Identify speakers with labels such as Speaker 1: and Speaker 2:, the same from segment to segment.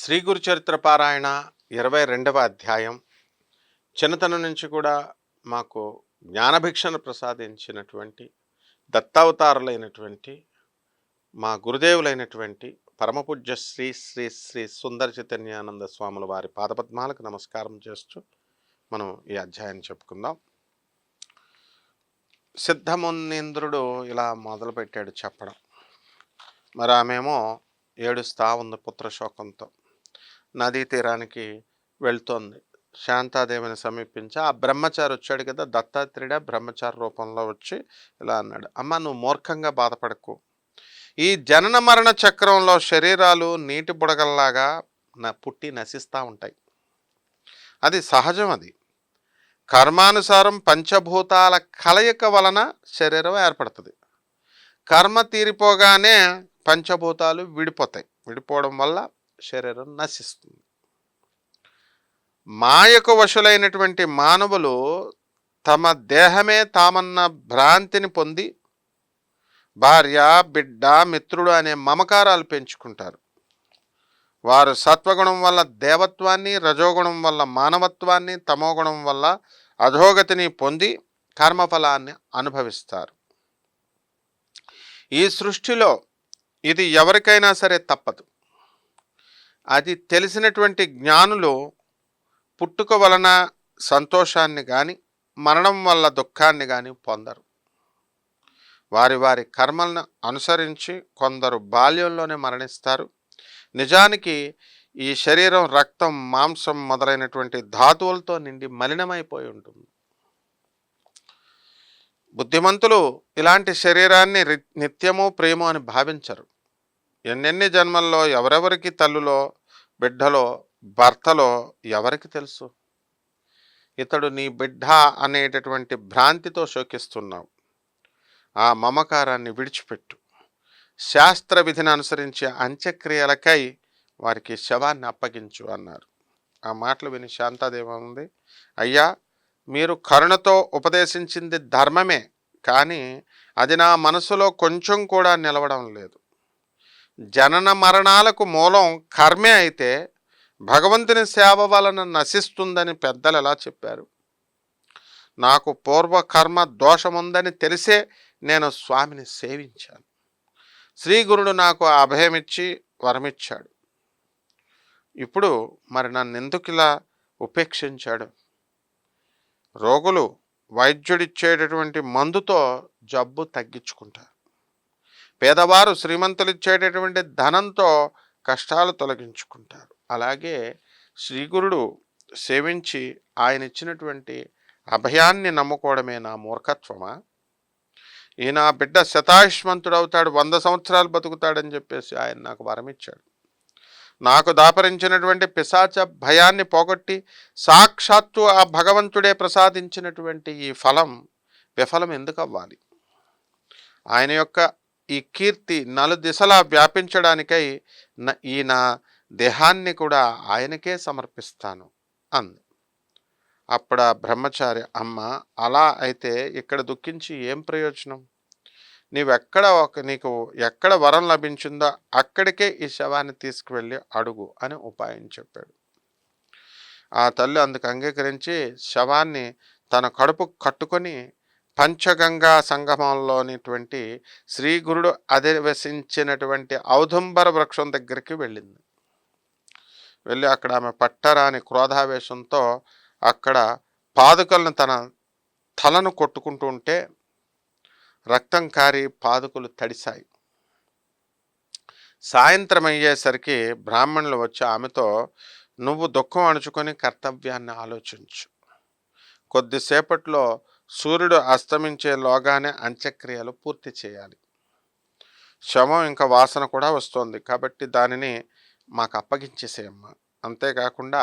Speaker 1: శ్రీ గురు చరిత్ర పారాయణ 22వ అధ్యాయం. చిన్నతనం నుంచి కూడా మాకు జ్ఞానభిక్షను ప్రసాదించినటువంటి దత్తావతారులైనటువంటి మా గురుదేవులైనటువంటి పరమపూజ్య శ్రీ శ్రీ శ్రీ సుందర చైతన్యానంద స్వాముల వారి పాదపద్మాలకు నమస్కారం చేస్తూ మనం ఈ అధ్యాయాన్ని చెప్పుకుందాం. సిద్ధమునీంద్రుడు ఇలా మొదలుపెట్టాడు చెప్పడం. మరి ఆమెమో ఏడుస్తా ఉంది పుత్రశోకంతో. నదీ తీరానికి వెళ్తోంది. శాంతాదేవిని సమీపించి ఆ బ్రహ్మచారి వచ్చాడు కదా, దత్తాత్రేయుడ బ్రహ్మచారి రూపంలో వచ్చి ఇలా అన్నాడు, అమ్మ నువ్వు మూర్ఖంగా బాధపడకు. ఈ జనన మరణ చక్రంలో శరీరాలు నీటి బుడగల్లాగా పుట్టి నశిస్తూ ఉంటాయి. అది సహజం. అది కర్మానుసారం పంచభూతాల కలయిక వలన శరీరం ఏర్పడుతుంది. కర్మ తీరిపోగానే పంచభూతాలు విడిపోతాయి. విడిపోవడం వల్ల శరీరం నశిస్తుంది. మాయకు వశులైనటువంటి మానవులు తమ దేహమే తామన్న భ్రాంతిని పొంది భార్య, బిడ్డ, మిత్రుడు అనే మమకారాలు పెంచుకుంటారు. వారు సత్వగుణం వల్ల దేవత్వాన్ని, రజోగుణం వల్ల మానవత్వాన్ని, తమోగుణం వల్ల అధోగతిని పొంది కర్మఫలాన్ని అనుభవిస్తారు. ఈ సృష్టిలో ఇది ఎవరికైనా సరే తప్పదు. అది తెలిసినటువంటి జ్ఞానులు పుట్టుక వలన సంతోషాన్ని కానీ మరణం వల్ల దుఃఖాన్ని కానీ పొందరు. వారి వారి కర్మలను అనుసరించి కొందరు బాల్యంలోనే మరణిస్తారు. నిజానికి ఈ శరీరం రక్తం, మాంసం మొదలైనటువంటి ధాతువులతో నిండి మలినమైపోయి ఉంటుంది. బుద్ధిమంతులు ఇలాంటి శరీరాన్ని నిత్యము ప్రేమ అని భావించరు. ఎన్నెన్ని జన్మల్లో ఎవరెవరికి తల్లులో, బిడ్డలో, భర్తలో ఎవరికి తెలుసు? ఇతడు నీ బిడ్డ అనేటటువంటి భ్రాంతితో శోకిస్తున్నావు. ఆ మమకారాన్ని విడిచిపెట్టు. శాస్త్ర విధిని అనుసరించి అంత్యక్రియలకై వారికి శవాన్ని అప్పగించు అన్నారు. ఆ మాటలు విని శాంతాదేవి ఉంది, అయ్యా మీరు కరుణతో ఉపదేశించింది ధర్మమే, కానీ అది నా మనసులో కొంచెం కూడా నిలవడం లేదు. జనన మరణాలకు మూలం కర్మే అయితే భగవంతుని సేవ వలన నశిస్తుందని పెద్దలు ఎలా చెప్పారు? నాకు పూర్వకర్మ దోషముందని తెలిసే నేను స్వామిని సేవించాను. శ్రీగురుడు నాకు అభయమిచ్చి వరమిచ్చాడు. ఇప్పుడు మరి నన్నెందుకు ఇలా ఉపేక్షించాడు? రోగులు వైద్యుడిచ్చేటటువంటి మందుతో జబ్బు తగ్గించుకుంటారు. పేదవారు శ్రీమంతులు ఇచ్చేటటువంటి ధనంతో కష్టాలు తొలగించుకుంటారు. అలాగే శ్రీగురుడు సేవించి ఆయన ఇచ్చినటువంటి అభయాన్ని నమ్ముకోవడమే నా మూర్ఖత్వమా? ఈయన బిడ్డ శతాయుష్మంతుడు అవుతాడు, 100 సంవత్సరాలు బతుకుతాడని చెప్పేసి ఆయన నాకు వరమిచ్చాడు. నాకు దాపరించినటువంటి పిశాచ భయాన్ని పోగొట్టి సాక్షాత్తు ఆ భగవంతుడే ప్రసాదించినటువంటి ఈ ఫలం విఫలం ఎందుకు అవ్వాలి? ఆయన యొక్క ఈ కీర్తి నలుదిశలా వ్యాపించడానికై ఈ నా దేహాన్ని కూడా ఆయనకే సమర్పిస్తాను అంది. అప్పుడు ఆ బ్రహ్మచారి, అమ్మ అలా అయితే ఇక్కడ దుఃఖించి ఏం ప్రయోజనం? నీకు ఎక్కడ వరం లభించిందో అక్కడికే ఈ శవాన్ని తీసుకువెళ్ళి అడుగు అని ఉపాయం చెప్పాడు. ఆ తల్లి అందుకు అంగీకరించి శవాన్ని తన కడుపు కట్టుకొని పంచగంగా సంగమంలోనిటువంటి శ్రీగురుడు అధివసించినటువంటి ఔదుంబర వృక్షం దగ్గరికి వెళ్ళింది. వెళ్ళి అక్కడ ఆమె పట్టరాని క్రోధావేశంతో అక్కడ పాదుకలను తన తలను కొట్టుకుంటూ ఉంటే రక్తం కారి పాదుకలు తడిశాయి. సాయంత్రం అయ్యేసరికి బ్రాహ్మణులు వచ్చి ఆమెతో, నువ్వు దుఃఖం అణుచుకొని కర్తవ్యాన్ని ఆలోచించు. కొద్దిసేపట్లో సూర్యుడు అస్తమించేలోగానే అంత్యక్రియలు పూర్తి చేయాలి. శవం ఇంకా వాసన కూడా వస్తోంది కాబట్టి దానిని మాకు అప్పగించేసేయమ్మా. అంతేకాకుండా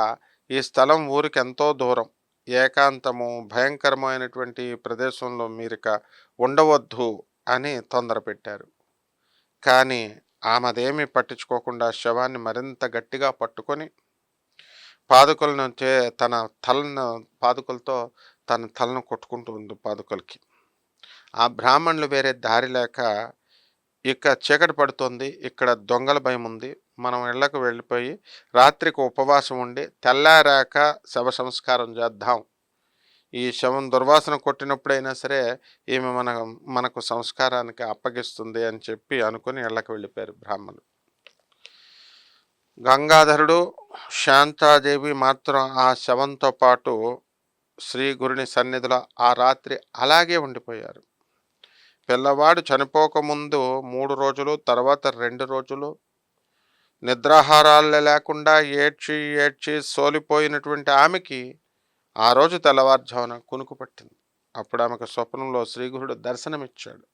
Speaker 1: ఈ స్థలం ఊరికి ఎంతో దూరం, ఏకాంతము, భయంకరమైనటువంటి ప్రదేశంలో మీరిక ఉండవద్దు అని తొందర పెట్టారు. కానీ ఆమెదేమీ పట్టించుకోకుండా శవాన్ని మరింత గట్టిగా పట్టుకొని పాదుకలను తన పాదుకలతో తన తలను కొట్టుకుంటూ ఉంది పాదుకలకి. ఆ బ్రాహ్మణులు వేరే దారి లేక, ఇక చీకటి పడుతోంది, ఇక్కడ దొంగల భయం ఉంది, మనం ఇళ్ళకు వెళ్ళిపోయి రాత్రికి ఉపవాసం ఉండి తెల్లారాక శవ సంస్కారం చేద్దాం. ఈ శవం దుర్వాసన కొట్టినప్పుడైనా సరే ఈమె మనకు సంస్కారానికి అప్పగిస్తుంది అని చెప్పి అనుకుని ఇళ్ళకి వెళ్ళిపోయారు బ్రాహ్మణులు. గంగాధరుడు, శాంతాదేవి మాత్రం ఆ శవంతో పాటు శ్రీ గురుని సన్నిధిలో ఆ రాత్రి అలాగే ఉండిపోయారు. పిల్లవాడు చనిపోకముందు 3 రోజులు, తర్వాత 2 రోజులు నిద్రాహారాలు లేకుండా ఏడ్చి ఏడ్చి సోలిపోయినటువంటి ఆమెకి ఆ రోజు తెల్లవారుజామున కునుకు పట్టింది. అప్పుడు ఆమెకు స్వప్నంలో శ్రీగురుడు దర్శనమిచ్చాడు.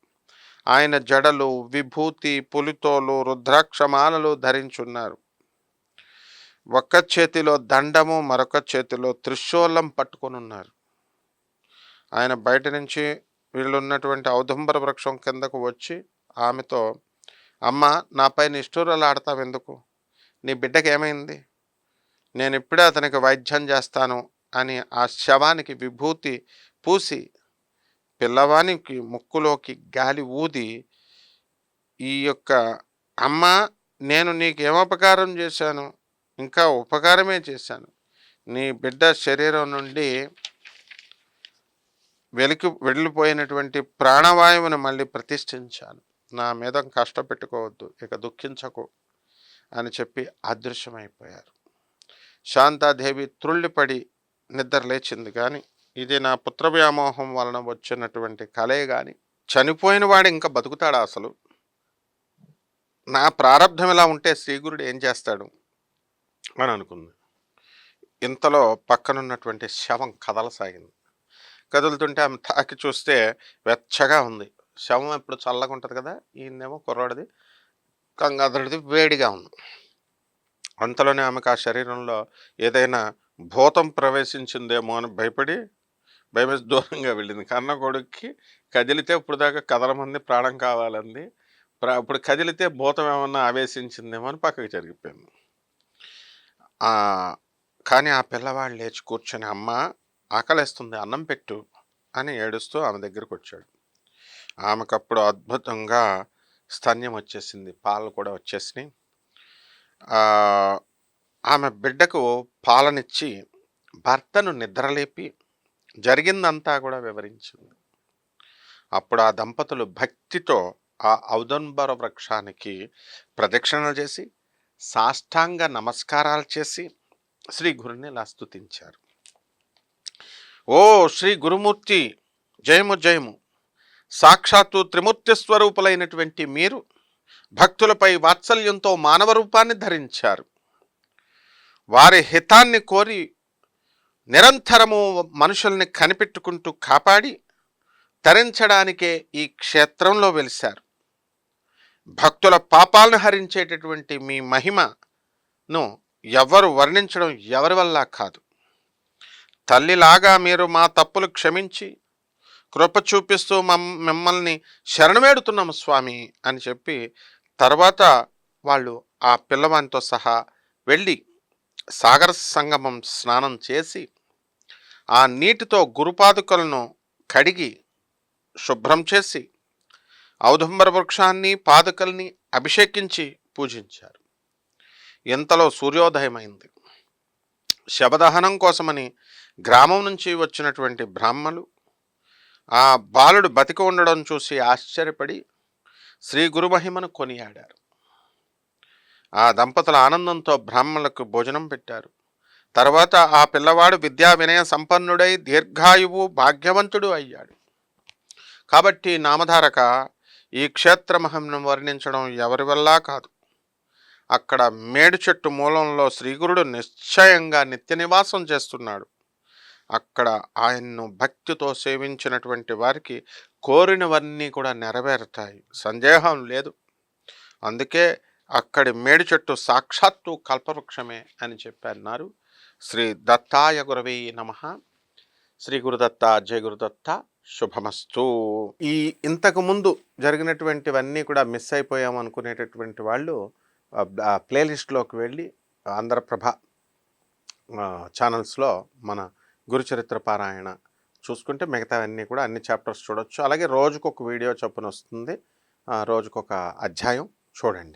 Speaker 1: ఆయన జడలు, విభూతి, పులితోలు, రుద్రాక్షమాలలు ధరించున్నారు. ఒక్క చేతిలో దండము, మరొక చేతిలో త్రిశూలం పట్టుకొని ఉన్నారు. ఆయన బయట నుంచి వీళ్ళున్నటువంటి ఔదుంబర వృక్షం కిందకు వచ్చి ఆమెతో, అమ్మ, నాపై నిష్ఠూరాలు ఆడతావెందుకు? నీ బిడ్డకి ఏమైంది? నేను ఇప్పుడే అతనికి వైద్యం చేస్తాను అని ఆ శవానికి విభూతి పూసి పిల్లవానికి ముక్కులోకి గాలి ఊది, ఈ యొక్క అమ్మ, నేను నీకేమపకారం చేశాను? ఇంకా ఉపకారమే చేశాను. నీ బిడ్డ శరీరం నుండి వెళ్ళిపోయినటువంటి ప్రాణవాయువుని మళ్ళీ ప్రతిష్ఠించాను. నా మీద కష్టపెట్టుకోవద్దు, ఇక దుఃఖించకు అని చెప్పి అదృశ్యమైపోయారు. శాంతాదేవి త్రుళ్ళిపడి నిద్ర లేచింది. కానీ ఇది నా పుత్ర వ్యామోహం వలన వచ్చినటువంటి కలే కానీ చనిపోయిన వాడు ఇంకా బతుకుతాడా? అసలు నా ప్రారంధం ఇలా ఉంటే శ్రీగురుడు ఏం చేస్తాడు అని అనుకుంది. ఇంతలో పక్కనున్నటువంటి శవం కదలసాగింది. కదులుతుంటే ఆమె తాకి చూస్తే వెచ్చగా ఉంది. శవం ఎప్పుడు చల్లగా ఉంటుంది కదా, ఈయనేమో కుర్రాడిది గంగాధరుడిది వేడిగా ఉంది. అంతలోనే ఆమెకు ఆ శరీరంలో ఏదైనా భూతం ప్రవేశించిందేమో అని భయమేసి దూరంగా వెళ్ళింది. కన్న కొడుక్కి కదిలితే ఇప్పుడు దాకా కదలమంది, ప్రాణం కావాలంది. ఇప్పుడు కదిలితే భూతం ఏమన్నా ఆవేశించిందేమో అని పక్కకి జరిగిపోయింది. కానీ ఆ పిల్లవాడు లేచి కూర్చొని, అమ్మ, ఆకలేస్తుంది, అన్నం పెట్టు అని ఏడుస్తూ ఆమె దగ్గరికి వచ్చాడు. ఆమెకప్పుడు అద్భుతంగా స్తన్యం వచ్చేసింది, పాలు కూడా వచ్చేసినాయి. ఆమె బిడ్డకు పాలనిచ్చి భర్తను నిద్రలేపి జరిగిందంతా కూడా వివరించింది. అప్పుడు ఆ దంపతులు భక్తితో ఆ ఔదంబర వృక్షానికి ప్రదక్షిణలు చేసి సాష్టాంగ నమస్కారాలు చేసి శ్రీ గురుని ఇలా స్తుతించారు. ఓ శ్రీ గురుమూర్తి, జయము జయము. సాక్షాత్తు త్రిమూర్తి స్వరూపులైనటువంటి మీరు భక్తులపై వాత్సల్యంతో మానవ రూపాన్ని ధరించారు. వారి హితాన్ని కోరి నిరంతరము మనుషుల్ని కనిపెట్టుకుంటూ కాపాడి తరించడానికే ఈ క్షేత్రంలో వెలిశారు. భక్తుల పాపాలను హరించేటటువంటి మీ మహిమను ఎవరు వర్ణించడం ఎవరి వల్ల కాదు. తల్లిలాగా మీరు మా తప్పులు క్షమించి కృప చూపిస్తూ మిమ్మల్ని శరణవేడుతున్నాము స్వామి అని చెప్పి తర్వాత వాళ్ళు ఆ పిల్లవానితో సహా వెళ్ళి సాగర సంగమం స్నానం చేసి ఆ నీటితో గురుపాదుకలను కడిగి శుభ్రం చేసి ఔదుంబర వృక్షాన్ని, పాదుకల్ని అభిషేకించి పూజించారు. ఇంతలో సూర్యోదయమైంది. శవదహనం కోసమని గ్రామం నుంచి వచ్చినటువంటి బ్రాహ్మలు ఆ బాలుడు బతికి ఉండడం చూసి ఆశ్చర్యపడి శ్రీ గురుమహిమను కొనియాడారు. ఆ దంపతుల ఆనందంతో బ్రాహ్మణులకు భోజనం పెట్టారు. తర్వాత ఆ పిల్లవాడు విద్యా వినయ సంపన్నుడై దీర్ఘాయువు భాగ్యవంతుడు అయ్యాడు. కాబట్టి నామధారక, ఈ క్షేత్ర మహిమను వర్ణించడం ఎవరి వల్ల కాదు. అక్కడ మేడు చెట్టు మూలంలో శ్రీగురుడు నిశ్చయంగా నిత్య నివాసం చేస్తున్నాడు. అక్కడ ఆయన్ను భక్తితో సేవించినటువంటి వారికి కోరినవన్నీ కూడా నెరవేరుతాయి, సందేహం లేదు. అందుకే అక్కడి మేడి చెట్టు సాక్షాత్తు కల్పవృక్షమే అని చెప్పన్నారు. శ్రీ దత్తాయ గురవే నమః. శ్రీ గురుదత్త, జయ గురుదత్త, శుభమస్తు. ఇంతకుముందు జరిగినటువంటివన్నీ కూడా మిస్ అయిపోయాం అనుకునేటటువంటి వాళ్ళు ప్లేలిస్ట్లోకి వెళ్ళి ఆంధ్రప్రభ ఛానల్స్లో మన గురుచరిత్ర పారాయణ చూసుకుంటే మిగతావన్నీ కూడా అన్ని చాప్టర్స్ చూడొచ్చు. అలాగే రోజుకొక వీడియో చొప్పున వస్తుంది, రోజుకొక అధ్యాయం చూడండి.